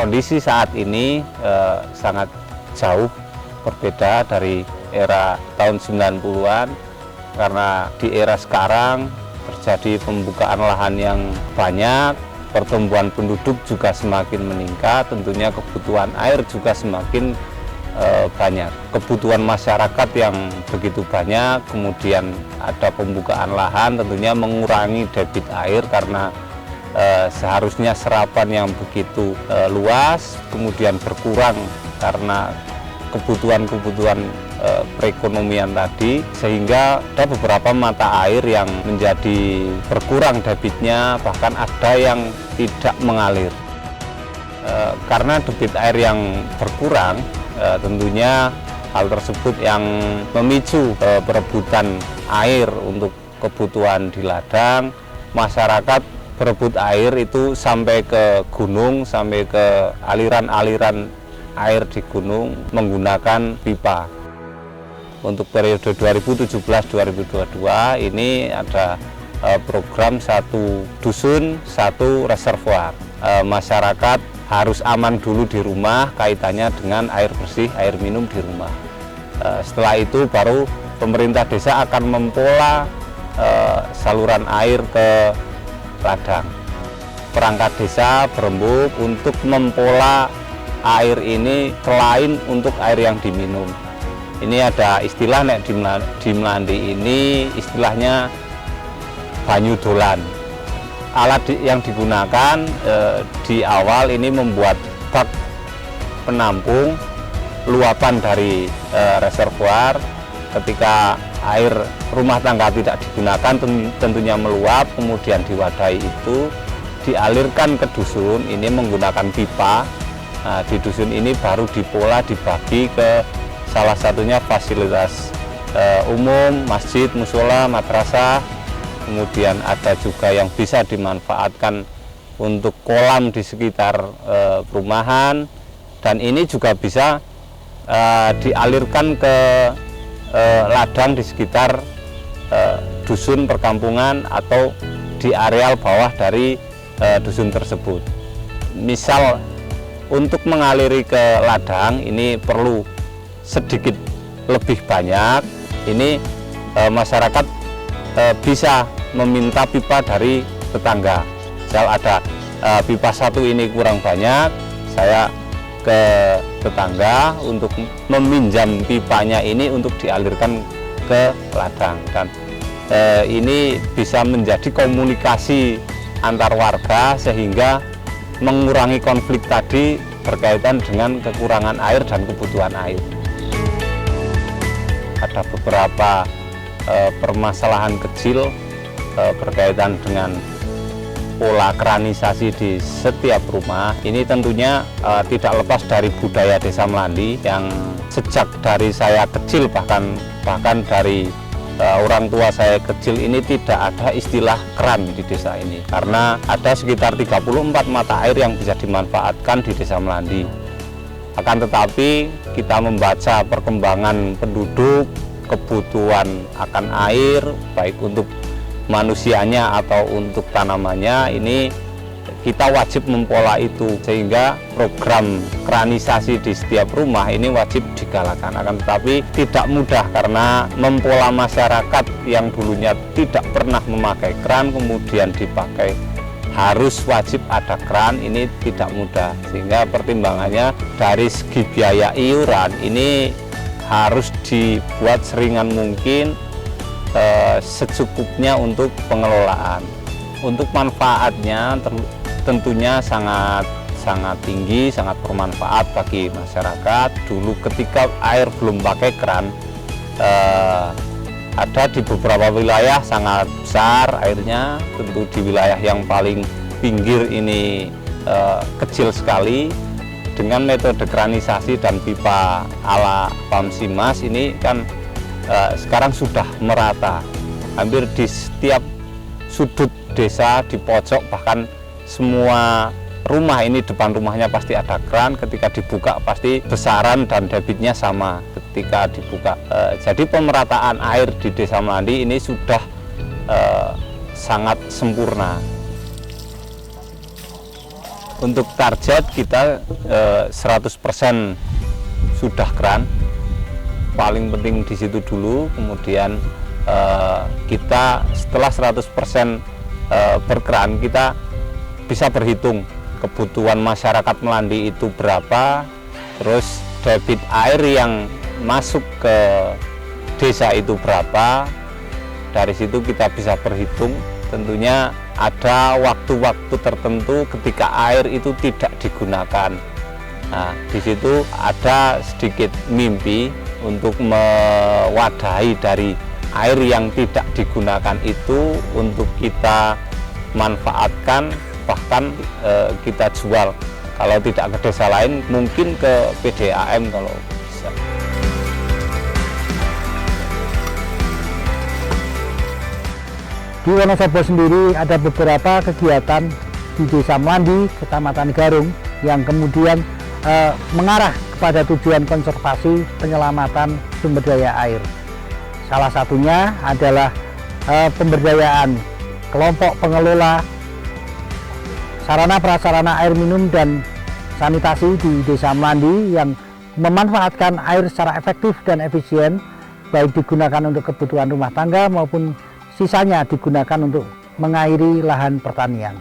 Kondisi saat ini sangat jauh berbeda dari era tahun 90-an, karena di era sekarang terjadi pembukaan lahan yang banyak, pertumbuhan penduduk juga semakin meningkat, tentunya kebutuhan air juga semakin banyak. Kebutuhan masyarakat yang begitu banyak, kemudian ada pembukaan lahan, tentunya mengurangi debit air karena seharusnya serapan yang begitu luas, kemudian berkurang karena kebutuhan-kebutuhan perekonomian tadi, sehingga ada beberapa mata air yang menjadi berkurang debitnya, bahkan ada yang tidak mengalir. Karena debit air yang berkurang, tentunya hal tersebut yang memicu perebutan air untuk kebutuhan di ladang. Masyarakat berebut air itu sampai ke gunung, sampai ke aliran-aliran air di gunung menggunakan pipa. Untuk periode 2017-2022 ini ada program satu dusun, satu reservoir. Masyarakat harus aman dulu di rumah kaitannya dengan air bersih, air minum di rumah. Setelah itu baru pemerintah desa akan mempola saluran air ke ladang. Perangkat desa berembuk untuk mempola air ini selain untuk air yang diminum. Ini ada istilah di Melandi ini istilahnya banyu dolan. Alat yang digunakan di awal ini membuat bak penampung luapan dari reservoir. Ketika air rumah tangga tidak digunakan, tentunya meluap, kemudian diwadahi itu dialirkan ke dusun ini menggunakan pipa. Nah, di dusun ini baru dipola, dibagi ke salah satunya fasilitas umum, masjid, musola, madrasah. Kemudian ada juga yang bisa dimanfaatkan untuk kolam di sekitar perumahan, dan ini juga bisa dialirkan ke ladang di sekitar dusun perkampungan atau di areal bawah dari dusun tersebut. Misal untuk mengaliri ke ladang ini perlu sedikit lebih banyak, ini masyarakat bisa meminta pipa dari tetangga. Misal ada pipa satu ini kurang banyak, saya ke tetangga untuk meminjam pipanya ini untuk dialirkan ke ladang, dan ini bisa menjadi komunikasi antar warga sehingga mengurangi konflik tadi berkaitan dengan kekurangan air dan kebutuhan air. Ada beberapa permasalahan kecil berkaitan dengan pola kranisasi di setiap rumah. Ini tentunya tidak lepas dari budaya Desa Melandi yang sejak dari saya kecil, bahkan dari orang tua saya kecil ini tidak ada istilah keran di desa ini, karena ada sekitar 34 mata air yang bisa dimanfaatkan di Desa Melandi. Akan tetapi kita membaca perkembangan penduduk, kebutuhan akan air baik untuk manusianya atau untuk tanamannya, ini kita wajib mempola itu, sehingga program kranisasi di setiap rumah ini wajib digalakan. Akan tetapi tidak mudah karena mempola masyarakat yang dulunya tidak pernah memakai keran kemudian dipakai harus wajib ada keran, ini tidak mudah, sehingga pertimbangannya dari segi biaya iuran ini harus dibuat seringan mungkin, secukupnya untuk pengelolaan. Untuk manfaatnya tentunya sangat tinggi, sangat bermanfaat bagi masyarakat. Dulu ketika air belum pakai keran, ada di beberapa wilayah sangat besar airnya, tentu di wilayah yang paling pinggir ini kecil sekali. Dengan metode kranisasi dan pipa ala Pamsimas ini kan sekarang sudah merata, hampir di setiap sudut desa, di pojok, bahkan semua rumah ini depan rumahnya pasti ada keran. Ketika dibuka pasti besaran dan debitnya sama ketika dibuka. Jadi pemerataan air di Desa Melandi ini sudah sangat sempurna. Untuk target kita 100% sudah keran, paling penting di situ dulu. Kemudian kita setelah 100% berkeran, kita bisa berhitung kebutuhan masyarakat Melandi itu berapa, terus debit air yang masuk ke desa itu berapa. Dari situ kita bisa berhitung. Tentunya ada waktu-waktu tertentu ketika air itu tidak digunakan. Nah, di situ ada sedikit mimpi untuk mewadahi dari air yang tidak digunakan itu untuk kita manfaatkan, bahkan kita jual. Kalau tidak ke desa lain, mungkin ke PDAM kalau bisa. Di Wonosobo sendiri ada beberapa kegiatan di Desa Melandi, Kecamatan Garung, yang kemudian mengarah kepada tujuan konservasi penyelamatan sumber daya air. Salah satunya adalah pemberdayaan kelompok pengelola sarana prasarana air minum dan sanitasi di Desa Melandi yang memanfaatkan air secara efektif dan efisien, baik digunakan untuk kebutuhan rumah tangga maupun sisanya digunakan untuk mengairi lahan pertanian.